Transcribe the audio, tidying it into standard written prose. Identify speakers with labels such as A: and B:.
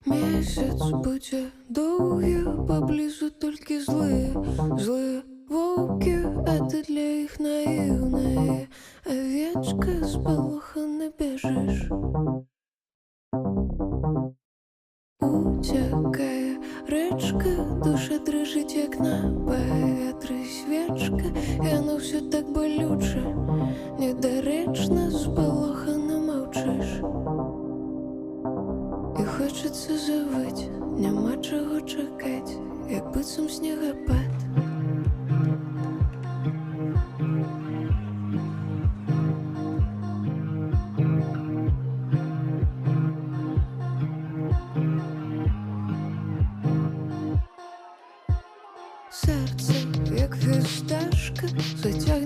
A: Месяц будзе доўгі, паблізу толькі злыя воўкі, а ты для іх наіўная авечка, спалоханы бежыш. Уцякае рэчка, душа дрыжыць, як на паветры свечка, яно ўсё так балюча, недарэчна, спалохана маўчыш. І хочацца завыць, няма чаго чакаць, як быццам снегапад. Серце, як фісташка, затягне